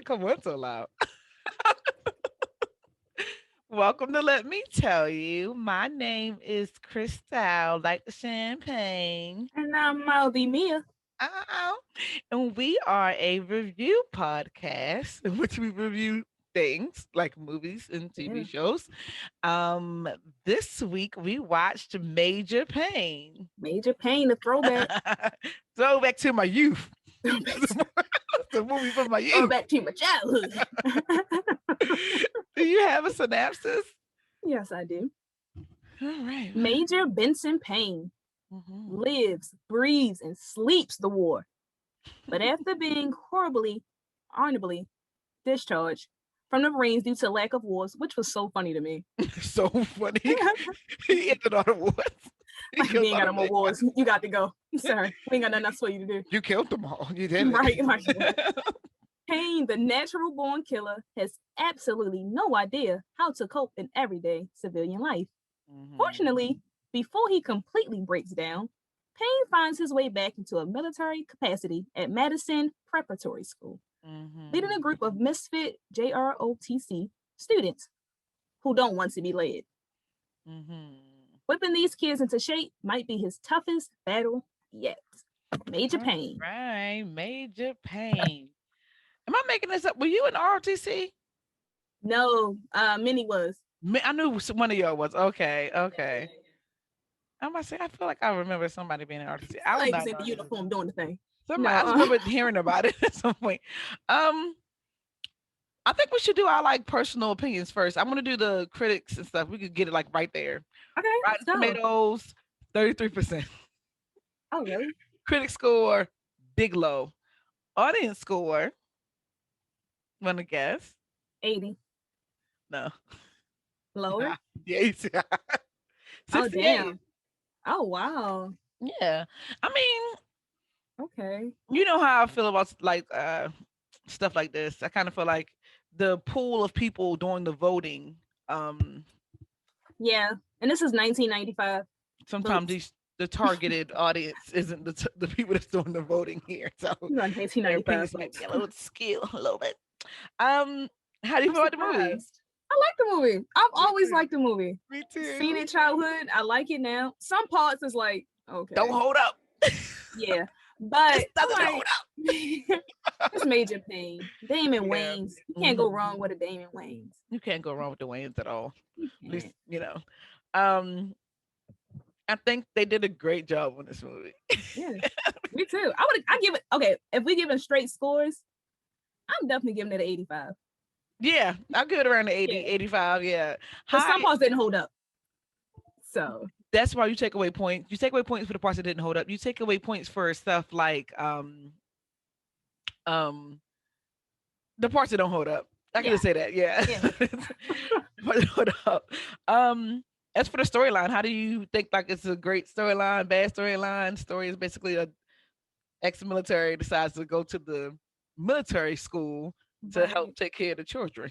didn't come on so loud? Welcome to Let Me Tell You. My name is Crystal, like the champagne. And I'm Mouthy Mia. Ow. And we are a review podcast in which we review things like movies and TV Yeah. shows. Um, this week we watched Major Payne. Major Payne, the throwback. Throwback to my youth. The movie from my youth. Throwback to my childhood. Do you have a synopsis? Yes, I do. All right. Major Benson Payne Mhm. lives, breathes, and sleeps the war. But after being honorably discharged from the Marines due to lack of wars, which was so funny to me. So funny. He ended all the wars. He Like, killed we ain't all got the no more big wars. guys. You got to go. Sorry. We ain't got nothing else for you to do. You killed them all. You did it. Right. Payne, the natural born killer, has absolutely no idea how to cope in everyday civilian life. Mhm. Fortunately, before he completely breaks down, Payne finds his way back into a military capacity at Madison Preparatory School, leading a Mhm. group of misfit JROTC students who don't want to be led. Mhm. Whipping these kids into shape might be his toughest battle yet. Major All Payne. right, Major Payne. Am I making this up? Were you in ROTC? No, Minnie was. I knew one of y'all was. Okay, okay. I'm about to say, I feel like I remember somebody being in ROTC. I was Like not was in in the ROTC. uniform doing the thing. Somebody, No, I just remember hearing about it at some point. Um, I think we should do our like personal opinions first. I'm gonna do the critics and stuff. We could get it like right there. okay, let's Rotten go. Tomatoes, 33%. Oh, really? Critic score, big low. Audience score, wanna guess? 80. No. Lower? Yes. Oh, 68. damn. Oh, wow. Yeah. I mean, Okay. you know how I feel about like stuff like this. I kind of feel like the pool of people doing the voting, um, Yeah. And this is 1995 sometimes votes. the targeted audience isn't the people that's doing the voting here. So You got their 1995 opinions might votes. be a little skewed a little bit. Um, how do you I'm feel about the movie? surprised. I like the movie. I've Me always too. liked the movie. Me Seen too. it childhood. I like it now. Some parts is like, Don't okay. hold up. Yeah. This But doesn't I'm hold like, up. it's Major Pain. Damon Yeah. Wayans. You can't go Mhm. wrong with a Damon Wayans. You can't go wrong with the Wayans at all. You At least, can't. you know. Um, I think they did a great job on this movie. Yeah. Me too. I give it okay. If we giving straight scores, I'm definitely giving it an 85. Yeah, I'll give it around the 80, Yeah. 85. Yeah. Because some High. parts didn't hold up. So That's why you take away points. You take away points for the parts that didn't hold up. You take away points for stuff like um the parts that don't hold up. I can yeah. just say that. Yeah. Yeah. Parts that hold up. As for the storyline, how do you think like it's a great storyline, bad storyline? Story is basically a ex-military decides to go to the military school to help Right. take care of the children.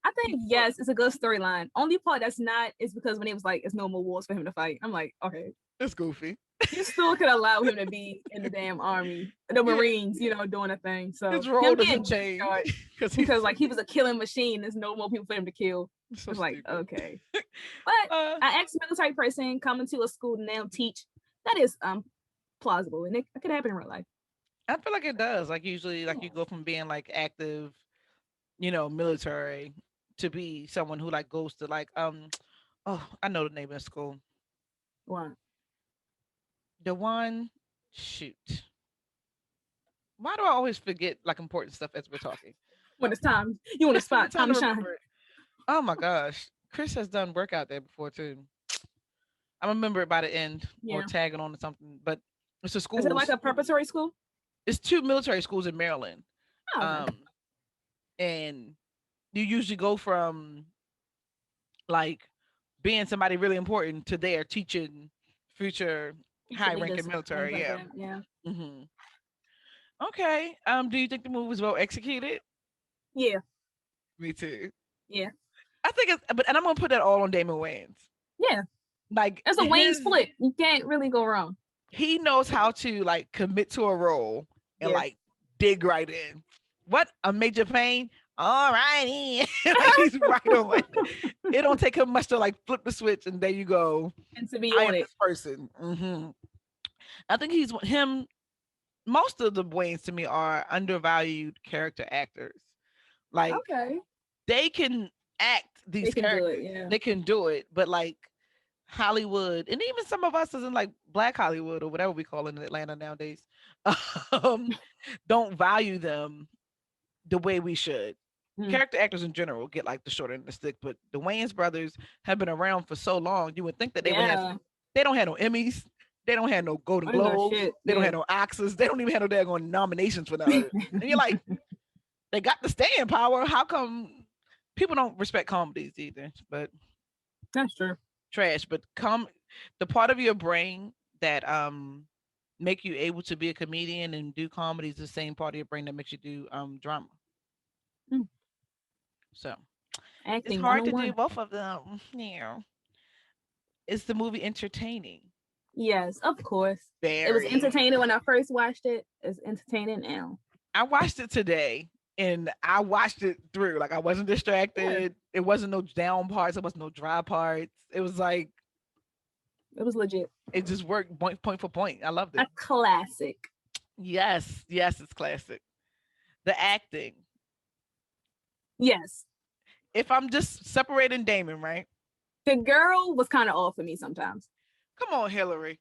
I think yes, it's a good storyline. Only part that's not is because when it was like it's no more wars for him to fight. I'm like, okay. It's goofy. You still could allow him to be in the damn army, the Yeah, Marines, doing a thing. his So role him doesn't getting change discharged because because he's like he was a killing machine. There's no more people for him to kill. so It's like, stupid. okay. But Uh, an ex-military person coming to a school to now teach, that is plausible and it could happen in real life. I feel like it does. Like usually, like you Yeah. go from being like active, military, to be someone who like goes to like oh, I know the name of the school. Well, The one, shoot. Why do I always forget like important stuff as we're talking? when it's time, you want to I'm spot, trying time to to shine. remember it. Oh my gosh, Chris has done work out there before too. I remember it by the end or Yeah. tagging on to something, but it's a Is it like schools. a preparatory school? It's two military schools in Maryland. Oh, okay. Um, and you usually go from like being somebody really important to there teaching future Future high ranking leaders, things military. like Yeah. that. Yeah. hmm Okay. Do you think the movie was well executed? Yeah. Me too. Yeah. I think it's, but and I'm gonna put that all on Damon Wayans. Yeah. Like It's a Wayne split. You can't really go wrong. he knows how to like commit to a role and Yeah. like dig right in. What a major pain. All righty. Like he's right on. It don't take him much to like flip the switch and there you go. And to be I on am it. this person. I think he's him. Most of the Wayans to me are undervalued character actors. Like Okay. they can act They these can do it, characters. yeah. They can do it, but like Hollywood, and even some of us as in like Black Hollywood or whatever we call it in Atlanta nowadays, um, don't value them the way we should. Mm. Character actors in general get like the short end of the stick, but the Wayans brothers have been around for so long. You would think that they would have. Yeah. They don't have no Emmys. They don't have no Golden I ain't got Globes. shit. They don't Yeah. have no Oscars. They don't even have no daggone nominations for none of it. And you're like, they got the staying power. How come people don't respect comedies either? But That's true. trash. But the part of your brain that make you able to be a comedian and do comedy is the same part of your brain that makes you do drama. Mm. So it's Acting hard to do 101. both of them. Yeah. Is the movie entertaining? Yes, of course. It was Very. entertaining when I first watched it. It's entertaining now. I watched it today and I watched it through. Like I wasn't Yeah. distracted. It wasn't no down parts. It wasn't no dry parts. It was like It was legit. it just worked point for point. I loved A it. classic. Yes, yes, it's classic. The acting. Yes. If I'm just separating Damon, right? The girl was kind of off for me sometimes. Come on, Hillary.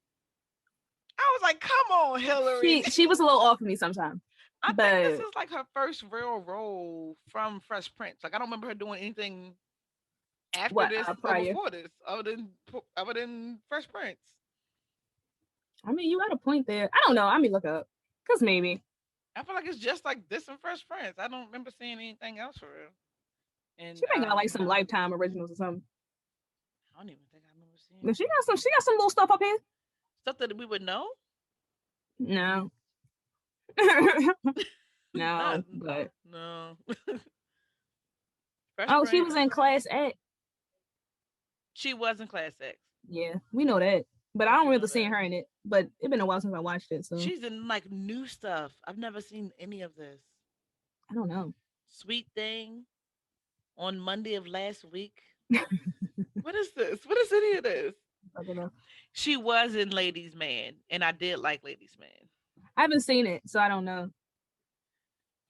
I was like, come on, Hillary. She was a little off for me sometimes. I But think this is like her first real role from Fresh Prince. Like I don't remember her doing anything after what this or prior? before this, other than Fresh Prince. I mean, you got a point there. I don't know. I mean, look up. Cause maybe. I feel like it's just like this and Fresh Prince. I don't remember seeing anything else for real. And She might got like some Lifetime originals or something. I don't even think I remember seeing. But she got some little stuff up here. Stuff that we would know. No. No, but no. oh, she was in Class X. She was in Class X. Yeah, we know that. But I don't remember seeing her in it. But it's been a while since I watched it. So she's in like new stuff. I've never seen any of this. I don't know. Sweet Thing on Monday of last week. What is this? What is any of this? I don't know. She was in Ladies Man, and I did like Ladies Man. I haven't seen it, so I don't know.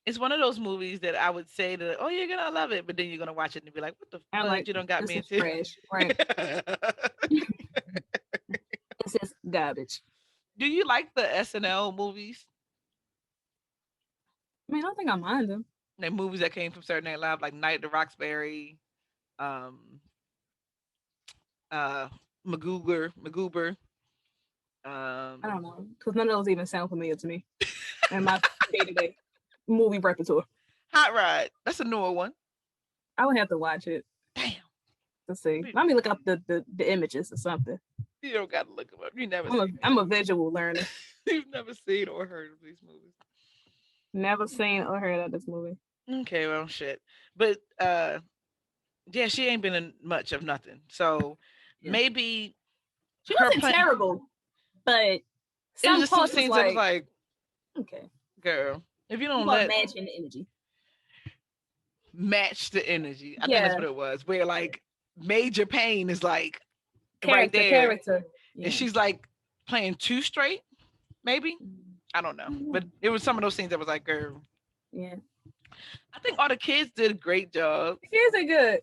It's one of those movies that I would say that, oh, you're gonna love it, but then you're gonna watch it and be like, what the fuck? Like, you don't got this me is into trash. Right. This is garbage. Do you like the SNL movies? I mean, I don't think I mind them. The movies that came from Saturday Night Live, like Night at the Roxbury, um, Magoober. I don't know, because none of those even sound familiar to me in my day-to-day movie repertoire. Hot Rod, that's a newer one. I would have to watch it. Damn. Let's see. Let me look up the images or something. You don't got to look them up. You never. I'm a visual learner. You've never seen or heard of these movies. Never seen or heard of this movie. Okay, well, shit. But yeah, she ain't been in much of nothing. So maybe she wasn't terrible, but some parts scenes that was like, okay, girl, if you don't matching the energy, match the energy. I think that's what it was. Where like Major Payne is like right there, character, and she's like playing too straight. Maybe I don't know, but it was some of those scenes that was like, girl, yeah. I think all the kids did a great job. The kids are good.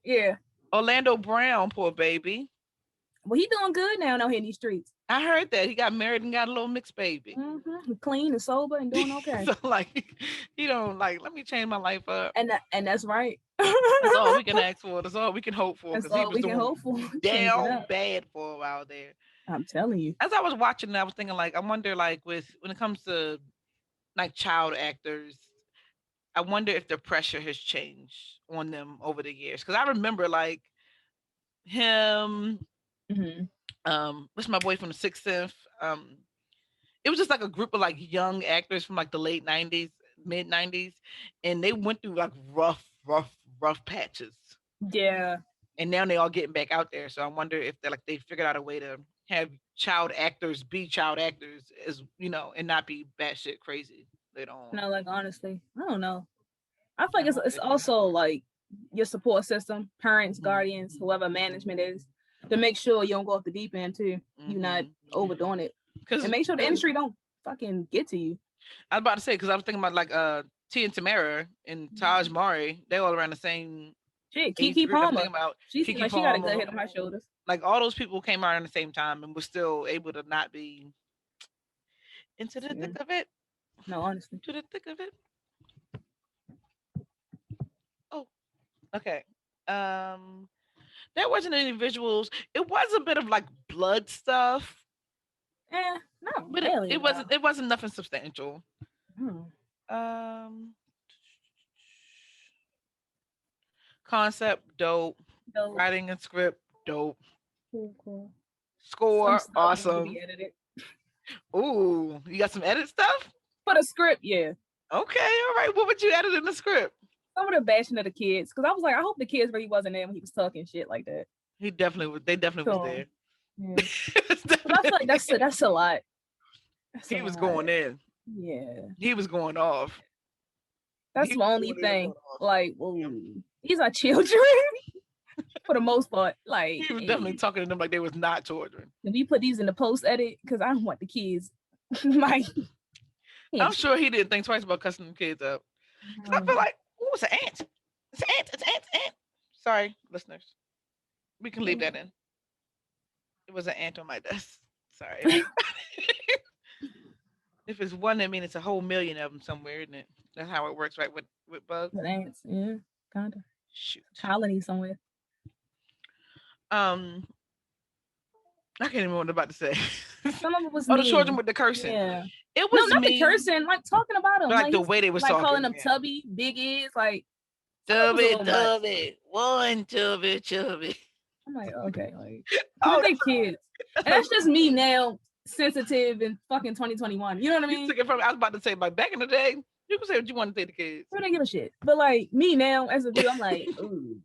Yeah. Orlando Brown, poor baby. Well, he doing good now out here in these streets. I heard that he got married and got a little mixed baby. Mm-hmm. Clean and sober and doing okay. So like, he don't like. Let me change my life up. And that's right. That's all we can ask for. That's all we can hope for. That's all we can hope for. Down bad for a while there. I'm telling you. As I was watching it, I was thinking like, I wonder like when it comes to like child actors, I wonder if the pressure has changed on them over the years. Because I remember like him. What's my boy from the Sixth Sense? It was just like a group of like young actors from like the late 90s, mid 90s, and they went through like rough patches. Yeah. And now they all getting back out there. So I wonder if they figured out a way to have child actors be child actors, as you know, and not be batshit crazy later on. No, like honestly, I don't know. I feel like it's also like your support system, parents, guardians, whoever management is, to make sure you don't go off the deep end too. You're not overdoing it, and make sure the industry don't fucking get to you. I was about to say, because I was thinking about like T and Tamara and Taj Mari, they all around the same shit. Kiki Palmer, she Kiki like Palmer, she got a good head on her shoulders. Like all those people came out at the same time and were still able to not be into the thick of it. No, honestly, to the thick of it. Oh, okay. There wasn't any visuals. It was a bit of like blood stuff. Not but really. It wasn't. It wasn't nothing substantial. Concept dope. Writing and script dope. Cool. Score awesome. Ooh, you got some edit stuff for the script? Yeah. Okay, all right. What would you edit in the script? Some of the bashing of the kids, because I was like, I hope the kids really wasn't there when he was talking shit like that. He definitely was. They definitely was there. Yeah. I feel like that's a lot. He was going in. Yeah. He was going off. That's the only thing. Like, these are children for the most part. Like, he was definitely talking to them like they was not children. If you put these in the post edit, because I don't want the kids. Like, I'm sure he didn't think twice about cussing the kids up. I feel like, it's an ant. It's an ant. It's an ant. Sorry, listeners. We can leave that in. It was an ant on my desk. Sorry. If it's one, I mean it's a whole million of them somewhere, isn't it? That's how it works, right? With bugs. With ants, yeah, kinda. Shoot. Colony somewhere. I can't even remember what I'm about to say. Some of it was the children with the cursing. Yeah. It was not the cursing, like talking about him. Like the way they was like talking. Calling him Tubby, Big Is, like Tubby. One Chubby. I'm like, okay, like they kids. And that's just me now, sensitive in fucking 2021. You know what I mean? You took it from I was about to say, like back in the day, you could say what you want to say to kids. I don't give a shit. But like me now, as a dude, I'm like, ooh.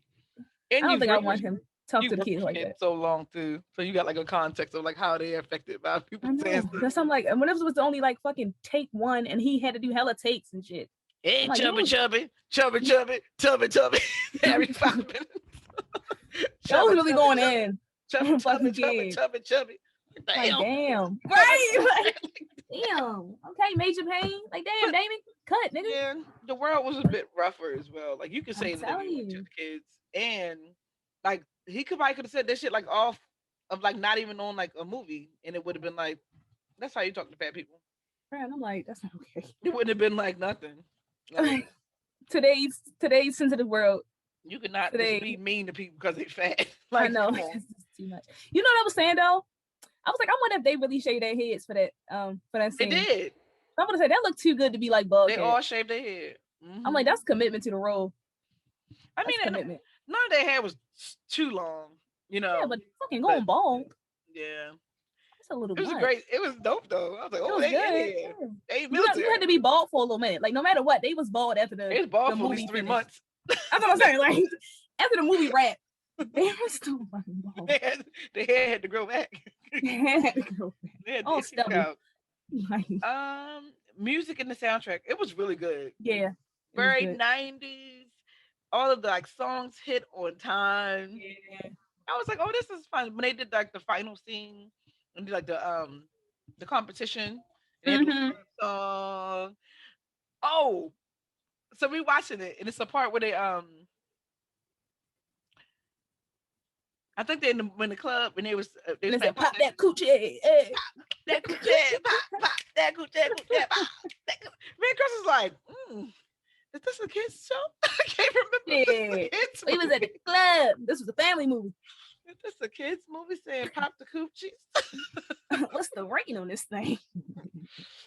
I don't think I want him talk to the kids like that. So long too, so you got like a context of like how they affected by people saying stuff. That's I'm like, and whenever it was only like fucking take one, and he had to do hella takes and shit. Hey, like, chubby. Every 5 minutes. That was really going in. Chubby. Like, damn. Right? Like, damn. Okay, Major Payne. Like, damn, Damon. Cut, nigga. Yeah, the world was a bit rougher as well. Like, you could say that to the kids. And, like, he could have said that shit, like, off of, like, not even on, like, a movie. And it would have been like, that's how you talk to fat people. Right, I'm like, that's not okay. It wouldn't have been, like, nothing. Like, today's sensitive world. You could not just be mean to people because they're fat. Like, I know. It's too much. You know what I was saying, though? I was like, I wonder if they really shaved their heads for that scene. They did. I'm gonna say that looked too good to be like bald. They all shaved their head. Mm-hmm. I'm like, that's commitment to the role. I mean, none of their hair was too long, you know. Yeah, but fucking going bald. Yeah. That's a little. It was great. It was dope though. I was like, oh, they you had to be bald for a little minute. Like no matter what, they was bald after the. They was bald for at least 3 months. That's what I'm saying. Like after the movie wrapped. They were still fucking bald. The hair had to grow back. Oh, stubby. Music in the soundtrack. It was really good. Yeah. Very 90s. All of the like songs hit on time. Yeah. I was like, oh, this is fun. When they did like the final scene and did like the competition. Mm-hmm. Song. Oh, so we watching it, and it's a part where they I think they in the club and they was saying, pop that coochie, hey. Pop that coochie, pop that coochie, pop. Me and Chris was like, is this a kids show? I can't remember. Yeah. We was at the club. This was a family movie. Is this a kids movie saying pop the coochies? What's the rating on this thing?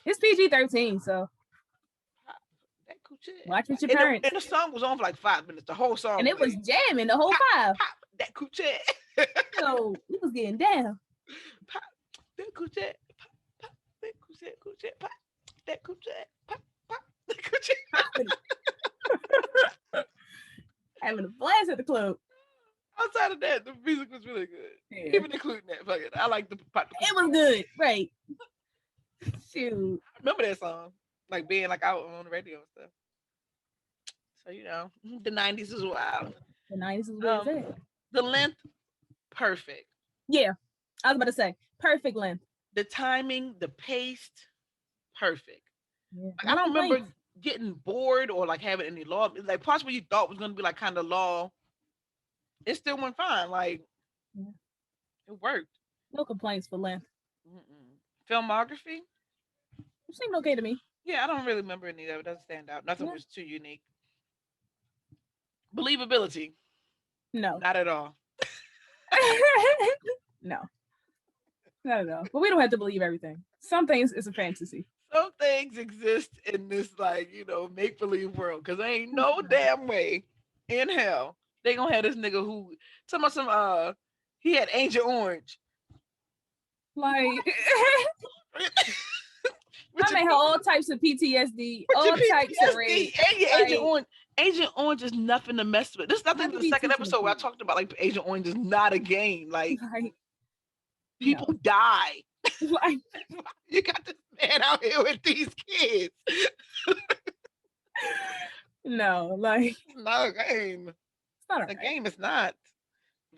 It's PG-13, so. Pop that coochie. Watch with your parents. And the song was on for like 5 minutes. The whole song. And it was jamming the whole pop, 5. Pop that coochie. So we was getting down. Pop that coochie. Pop that coochie. Pop that coochie. Pop that coochie. Having a blast at the club. Outside of that, the music was really good. Yeah. Even including that. I like the pop. It was good, right? Shoot. Remember that song? like being like out on the radio and stuff. So the '90s is wild. The 90s is where it's Um, at. the length perfect. Yeah, I was about to say perfect length. The timing, the pace, perfect. Yeah, Like I no don't remember complaints. getting bored or like having any law. Like parts where you thought was gonna be like kind of law, it still went fine. Like Yeah, it worked. no complaints for length. Mm-mm. Filmography, It seemed okay to me. yeah, I don't really remember any of it. Doesn't stand out. Nothing Yeah. was too unique. Believability, No. not at all. No, not at all. But we don't have to believe everything. Some things is a fantasy. Some things exist in this like make believe world because there ain't no damn way in hell they gonna have this nigga who talking about he had Agent Orange. Like, With I your, may have all types of PTSD, with your all types of PTSD rage. and your Agent Like, Orange. Agent Orange is nothing to mess with. This is nothing not in to the be second teaching the episode where I kids. talked about like Agent Orange is not a game. Like Like, people no. die. Like, You got this man out here with these kids. no, like, No game. it's not The alright. game is not. Not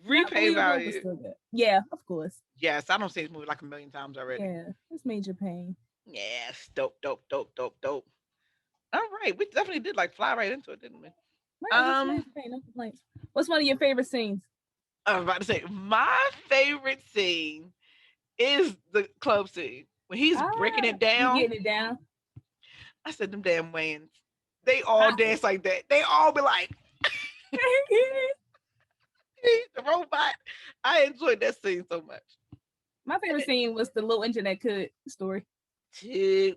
Repay believable, but value. still good. Yeah, of course. Yes, I don't see this movie like a million times already. Yeah, it's Major Pain. Yes, dope, dope, dope, dope, dope. All right, we definitely did like fly right into it, didn't we? Right, it's Major Pain. No complaints. What's one of your favorite scenes? I was about to say my favorite scene is the club scene when he's breaking it You down. getting it down? I said them damn Wayans. They all dance like that. They all be like the robot. I enjoyed that scene so much. My favorite scene was the little engine that could story. Chugga,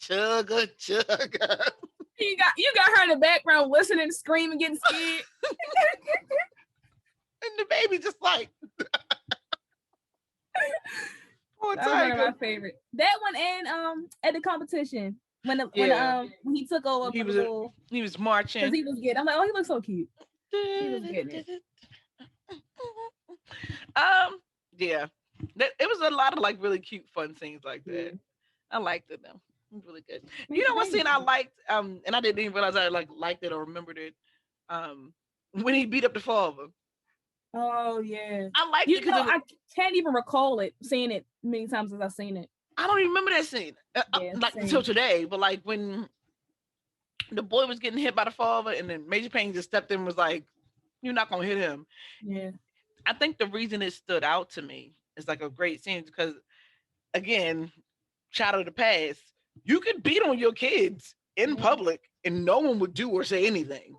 chugga, chugga. You got her in the background listening, screaming, getting scared. And the baby just like poor That was one of Tiger. my favorite. That one and at the competition when he took over He for was the little he was marching. because he was getting. I'm like, oh, he looks so cute. He was getting it. Yeah. It was a lot of like really cute fun scenes like that. Yeah. I liked it though. It was really good. Me You know what too. scene I liked? And I didn't even realize I liked it or remembered it. When he beat up the father. Oh yeah. I liked You it know, because I can't even recall it, seeing it many times as I've seen it. I don't even remember that scene. Yeah, Like same. until today. But like when the boy was getting hit by the father and then Major Payne just stepped in and was like, you're not gonna hit him. Yeah. I think the reason it stood out to me is like a great scene because again, child of the past, you could beat on your kids in public and no one would do or say anything.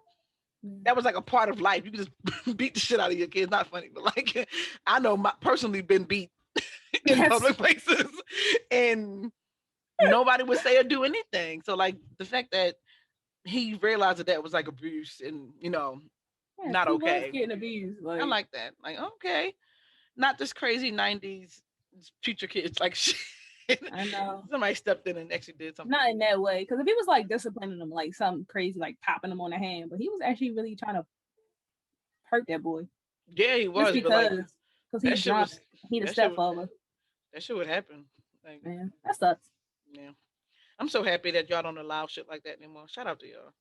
That was like a part of life. You could just beat the shit out of your kids. Not funny, but like I know personally been beat in public places and nobody would say or do anything. So like the fact that he realized that was like abuse and not he okay. was getting abused. Like, I like that. Like okay, not this crazy '90s treat your kids like shit. I know. Somebody stepped in and actually did something. Not in that way, because if he was like disciplining them like something crazy, like popping them on the hand, but he was actually really trying to hurt that boy. Yeah, he was. Just because he's drunk. He the stepfather. That shit would happen. Like, man, that sucks. Yeah, I'm so happy that y'all don't allow shit like that anymore. Shout out to y'all.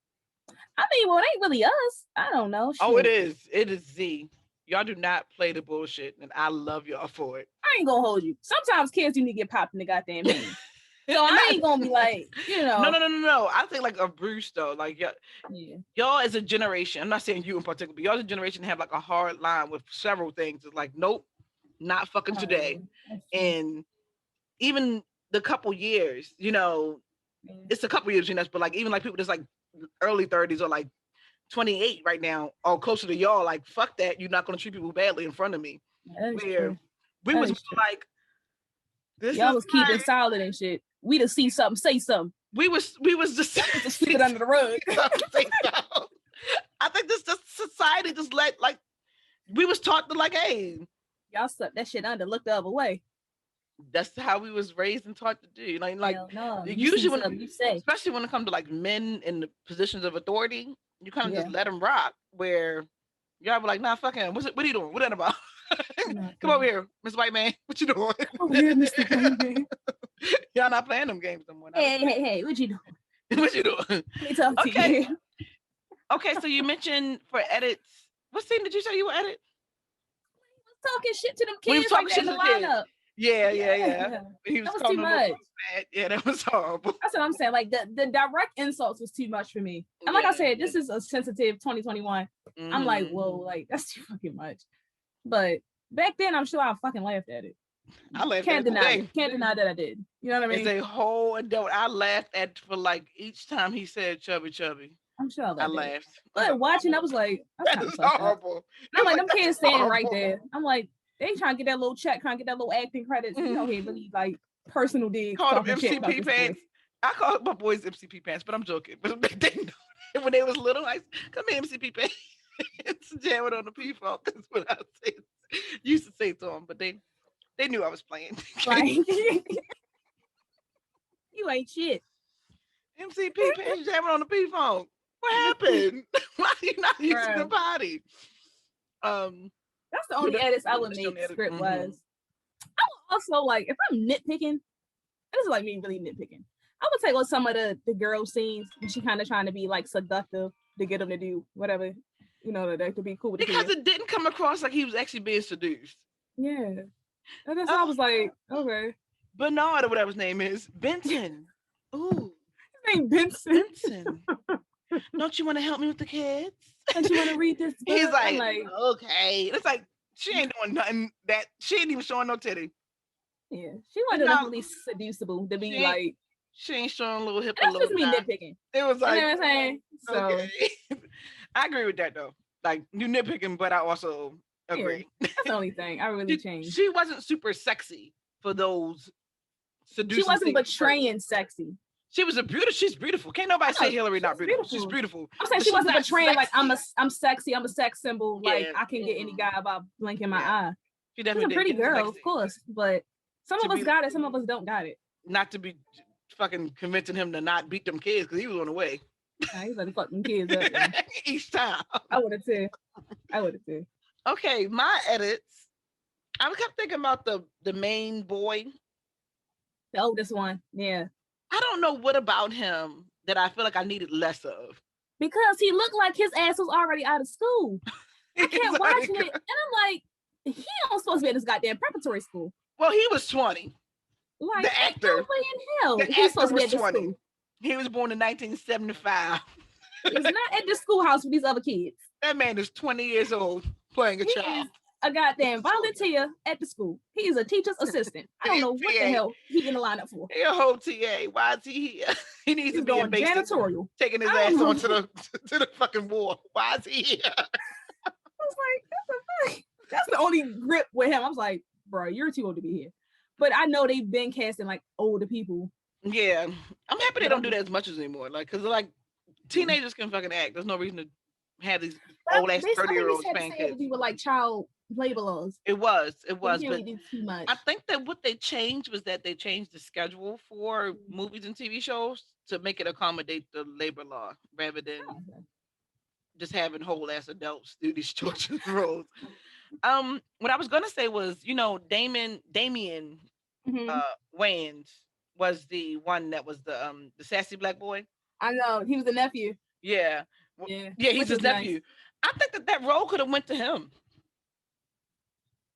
I mean, well, it ain't really us. I don't know. Shit. Oh, it is. It is Z. Y'all do not play the bullshit, and I love y'all for it. I ain't gonna hold you. Sometimes kids do need to get popped in the goddamn hand. So I ain't gonna be like, No. I think like a Bruce though. Like y'all as a generation. I'm not saying you in particular, but y'all as a generation have like a hard line with several things. It's like, nope, not fucking today. And even the couple years, it's a couple years, but like even like people that's like early 30s or like 28 right now, or closer to y'all, like fuck that. You're not gonna treat people badly in front of me. Where we was like, this y'all was keeping solid and shit. We to see something, say something. We was just sweep it under the rug. I think this society just like we was taught to like, hey, y'all swept that shit under, look the other way. That's how we was raised and taught to do. Like no. Usually when especially when it comes to like men in the positions of authority, you kind of just let them rock. Where y'all be like, nah, fuck him. What are you doing? What that about? Come over here, Mr. White Man. What you doing? Oh yeah, Mr. White Man. Y'all not playing them games no more. Hey, what you doing? What you doing? Let me talk to Okay. you. Okay, so you mentioned for edits. What scene did you say you were edit? Talking shit to them When he was kids like talking that shit in to the the kids. lineup. Yeah. He was That was calling too them little much. bad. Yeah, that was horrible. That's what I'm saying. Like the direct insults was too much for me. And like I said, this is a sensitive 2021. I'm like, whoa, like that's too fucking much. But back then, I'm sure I fucking laughed at it. I laughed Can't at deny it. it. Can't deny that I did. You know what I mean? As a whole adult, I laughed at for like each time he said chubby. I'm sure I laughed. But watching, I was like, that's that is fucked up. horrible. And I'm like, them kids standing right there. I'm like, they trying to get that little check, trying to get that little acting credits. You know, he really like personal digs. Called them MCP pants. I call my boys MCP pants, but I'm joking. But they know when they was little, I come here MCP pants. It's jamming on the P-Funk. That's what I say. Used to say to them, but they knew I was playing. Like, you ain't shit. MCP pants jamming on the P-Funk. What happened? Why are you not using the body? That's the only edits I would make script wise. I would also like if I'm nitpicking, this is like me really nitpicking. I would take on some of the girl scenes when she kind of trying to be like seductive to get them to do whatever, you know, that to be cool with because it didn't come across like he was actually being seduced. Yeah. And that's I was like, okay. Bernard or whatever his name is. Benson. Ooh. His name Benson. Don't you want to help me with the kids? Don't you want to read this book? He's like, okay. It's like she ain't doing nothing that she ain't even showing no titty. Yeah. She wasn't enough really seducible to be like. She ain't showing a little hip. That's just me nitpicking. It was like, you know what I'm saying? Okay. So I agree with that though. Like you nitpicking, but I also agree. Yeah, that's the only thing I really changed. She wasn't super sexy for those seducing. She wasn't betraying sexy. She was she's beautiful. Can't nobody say Hillary not beautiful. She's beautiful. I'm saying she wasn't betraying like I'm sexy, I'm a sex symbol, like I can get any guy by blinking my eye. She's a pretty girl, of course, but some of us got it, some of us don't got it. Not to be fucking convincing him to not beat them kids because he was on the way. Nah, he better fuck them kids up. Each time. I would have too. Okay, my edits. I kept thinking about the main boy. The oldest one, yeah. I don't know what about him that I feel like I needed less of. Because he looked like his ass was already out of school. I kept watching it, and I'm like, he don't supposed to be in this goddamn preparatory school. Well, he was 20. Like, the actor. He's supposed to be at 20. School. He was born in 1975. He's not at the schoolhouse with these other kids. That man is 20 years old playing a child. A goddamn volunteer at the school. He is a teacher's assistant. I don't know what the hell he in the lineup for. He a whole TA. Why is he here? He needs to be in basic, janitorial. Taking his ass onto the fucking wall. Why is he here? I was like, that's the only grip with him. I was like, bro, you're too old to be here. But I know they've been casting like older people. Yeah, I'm happy they don't do that as much as anymore. Like, cause like teenagers can fucking act. There's no reason to have these old ass 30-year-olds playing kids. We were like child labor laws. It was. But too much. I think that what they changed was that they changed the schedule for movies and TV shows to make it accommodate the labor law rather than just having whole ass adults do these children's roles. What I was gonna say was, you know, Damon Wayans was the one that was the sassy black boy. I know, he was the nephew. Yeah, he's his nephew. Nice. I think that role could have went to him.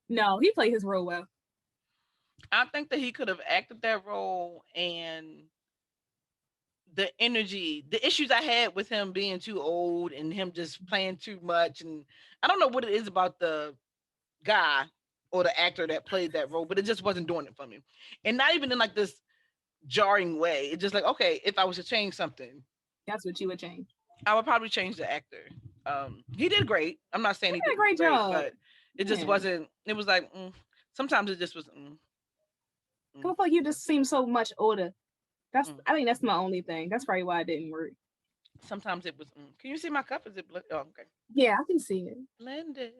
No, he played his role well. I think that he could have acted that role, and the energy, the issues I had with him being too old and him just playing too much, and I don't know what it is about the guy or the actor that played that role, but it just wasn't doing it for me. And not even in like this jarring way. It's just like, okay, if I was to change something, that's what you would change. I would probably change the actor. He did great. I'm not saying he did a great job, but it just wasn't. It was like sometimes it just was. Go for you. Just seem so much older. That's. I think that's my only thing. That's probably why it didn't work. Sometimes it was. Can you see my cup? Is it? Oh, okay. Yeah, I can see it. Blended.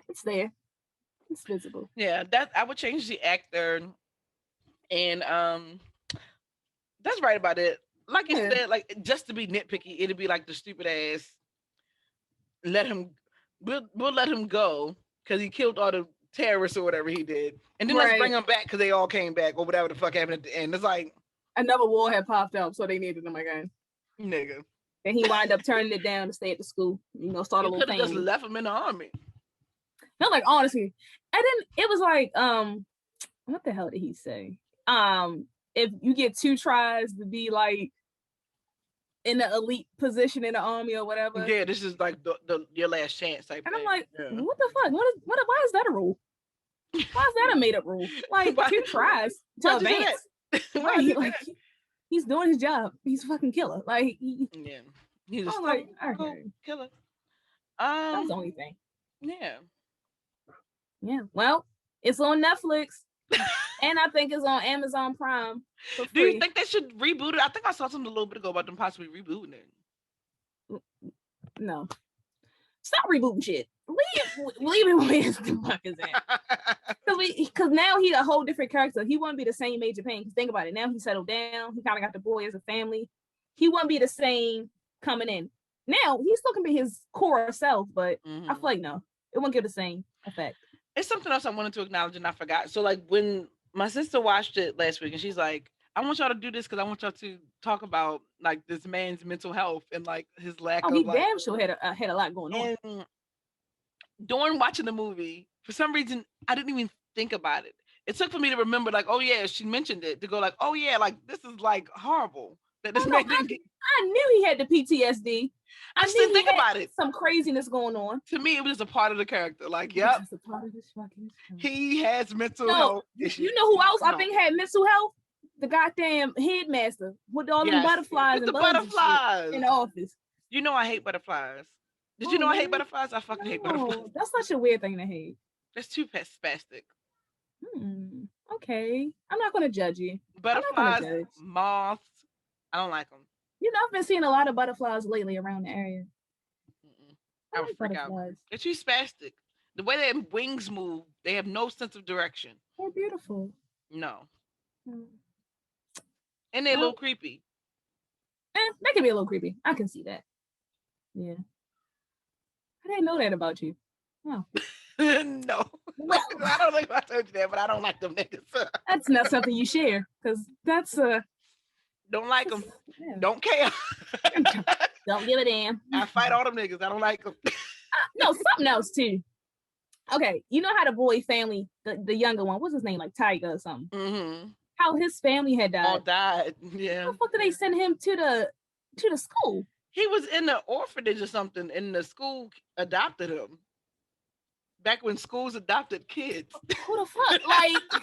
It's there. It's visible. Yeah, that I would change the actor, and that's right about it. Like you said, like just to be nitpicky, it'd be like the stupid ass. We'll let him go because he killed all the terrorists or whatever he did, and then let's bring them back because they all came back or whatever the fuck happened at the end. It's like another war had popped up, so they needed them again. Nigga. And he wind up turning it down to stay at the school. Start a little family. Just left him in the army. No, like honestly, and then it was like, what the hell did he say? If you get 2 tries to be like in the elite position in the army or whatever. Yeah, this is like the your last chance type and thing. I'm like, what the fuck? Why is that a rule? Why is that a made up rule? Like 2 tries to advance. Right, like he's doing his job. He's a fucking killer. Like he's a like, killer. That's the only thing. Yeah. Yeah. Well, it's on Netflix. And I think it's on Amazon Prime. Do you think they should reboot it? I think I saw something a little bit ago about them possibly rebooting it. No. Stop rebooting shit. Leave it where the fuck is at. Because now he's a whole different character. He wouldn't be the same Major Payne. Because think about it. Now he settled down. He kind of got the boy as a family. He wouldn't be the same coming in. Now he's still gonna be his core self, but I feel like no, it won't give the same effect. It's something else I wanted to acknowledge and I forgot. So like when my sister watched it last week and she's like, I want y'all to do this because I want y'all to talk about like this man's mental health and like his lack of. He like, damn sure had a lot going on. And during watching the movie, for some reason, I didn't even think about it. It took for me to remember, like, oh yeah, she mentioned it, to go like, oh yeah, like this is like horrible that this man didn't get. I knew he had the PTSD. I just didn't think about it. Some craziness going on. To me, it was just a part of the character. Like, yep, a part of this fucking he has mental health issues. You know who else I think had mental health? The goddamn headmaster with all them butterflies with the butterflies in the office. You know I hate butterflies. Did you know I hate butterflies? I fucking hate butterflies. That's such a weird thing to hate. That's too spastic. Okay, I'm not gonna judge you. Butterflies, moths, I don't like them. I've been seeing a lot of butterflies lately around the area. I would freak out. They're too spastic. The way their wings move, they have no sense of direction. They're beautiful. No. And they're a little creepy. They can be a little creepy. I can see that. Yeah. I didn't know that about you. Oh. No. Well, I don't think I told you that, but I don't like them niggas. That's not something you share, because that's don't like them. Yeah. Don't care. Don't give a damn. I fight all them niggas. I don't like them. No, something else too. Okay, you know how the boy family, the younger one, what's his name, like Tiger or something? Mm-hmm. How his family had died. All died. Yeah. How the fuck did they send him to the school? He was in the orphanage or something, and the school adopted him. Back when schools adopted kids. Who the fuck? Like, I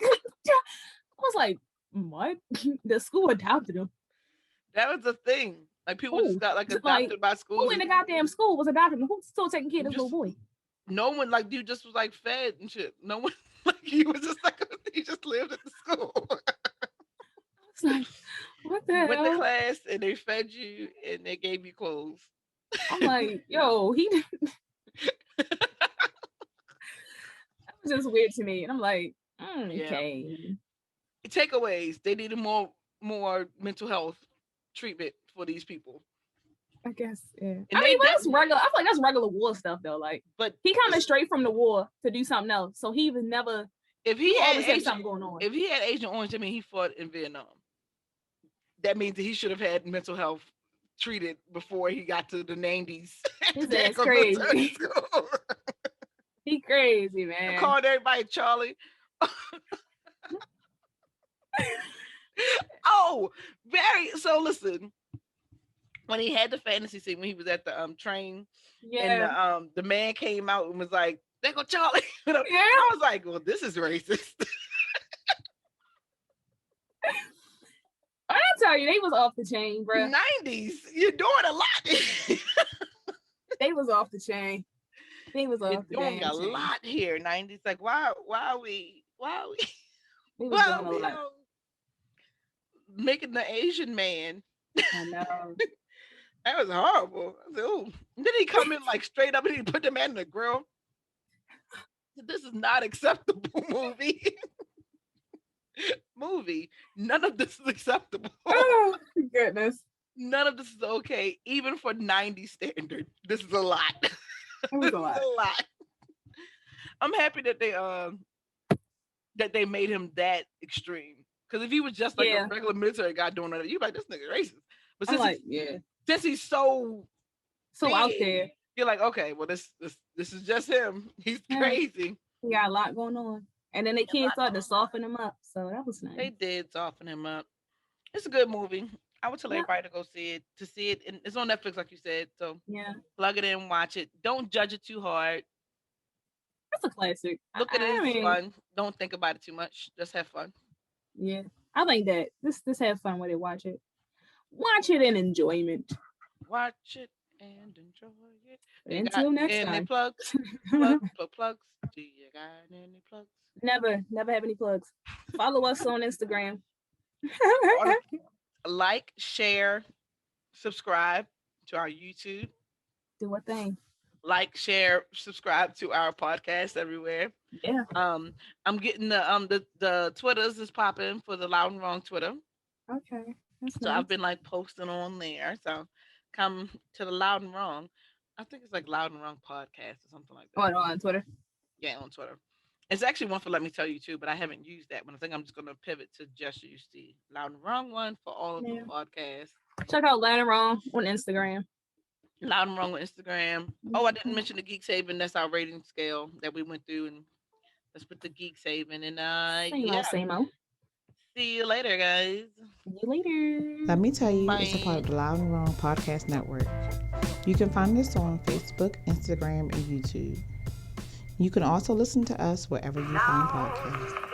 was like, what? The school adopted him. That was the thing. Like people just got like adopted by schools. Who in the goddamn school was adopted him? Who's still taking care of this little boy? No one, like, dude just was like fed and shit. No one, like, he was just like, he just lived at the school. It's like, what the hell? Went to class and they fed you and they gave you clothes. I'm like, yo, that was just weird to me. And I'm like, okay. Yeah. Takeaways. They needed more mental health treatment for these people. I guess, yeah. And I mean, that's regular. I feel like that's regular war stuff, though. Like, but he coming straight from the war to do something else, so he was never. If he had something going on, if he had Agent Orange, I mean, he fought in Vietnam. That means that he should have had mental health treated before he got to the 90s. That's crazy. He crazy, man. I called everybody Charlie. Oh, so listen. When he had the fantasy scene, when he was at the train, and the man came out and was like, "There go Charlie." I was like, "Well, this is racist." I tell you, they was off the chain, bro. 90s, you're doing a lot. They was off the chain. They was off the chain. Doing a lot here. 90s, like why are we making the Asian man? I know. That was horrible. I said, ooh. And then he come in like straight up and he put the man in the grill. This is not acceptable, movie. None of this is acceptable. Oh, goodness. None of this is okay, even for 90 standard. This is a lot. It was a lot. I'm happy that they made him that extreme. Because if he was just like a regular military guy doing it, you like this nigga racist. But since he's so out there, you're like, okay, well this is just him. He's crazy. He got a lot going on. And then they kids started to soften him up. So that was nice. They did soften him up. It's a good movie. I would tell everybody to go see it. And it's on Netflix, like you said. So plug it in, watch it. Don't judge it too hard. That's a classic. Look at it, it's fun. Don't think about it too much. Just have fun. Yeah, I think that this have fun with it. Watch it in enjoyment. Watch it and enjoy it. Until next time. Any plugs? Plugs. Do you got any plugs? Never have any plugs. Follow us on Instagram. Like, share, subscribe to our YouTube. Do a thing. Like, share, subscribe to our podcast everywhere. Yeah. I'm getting the Twitters is popping for the Loud and Wrong Twitter. Okay. That's so nice. I've been like posting on there. So come to the Loud and Wrong. I think it's like Loud and Wrong podcast or something like that. Oh, on Twitter. Yeah, on Twitter. It's actually one for Let Me Tell You too, but I haven't used that one. I think I'm just gonna pivot to just use the Loud and Wrong one for all of the podcasts. Check out Loud and Wrong on Instagram. Loud and Wrong on Instagram. Oh, I didn't mention the Geek Saving. That's our rating scale that we went through, and let's put the Geek Saving. And same old. See you later, guys. See you later. Let Me Tell You is a part of the Loud and Wrong Podcast Network. You can find us on Facebook, Instagram, and YouTube. You can also listen to us wherever you find podcasts.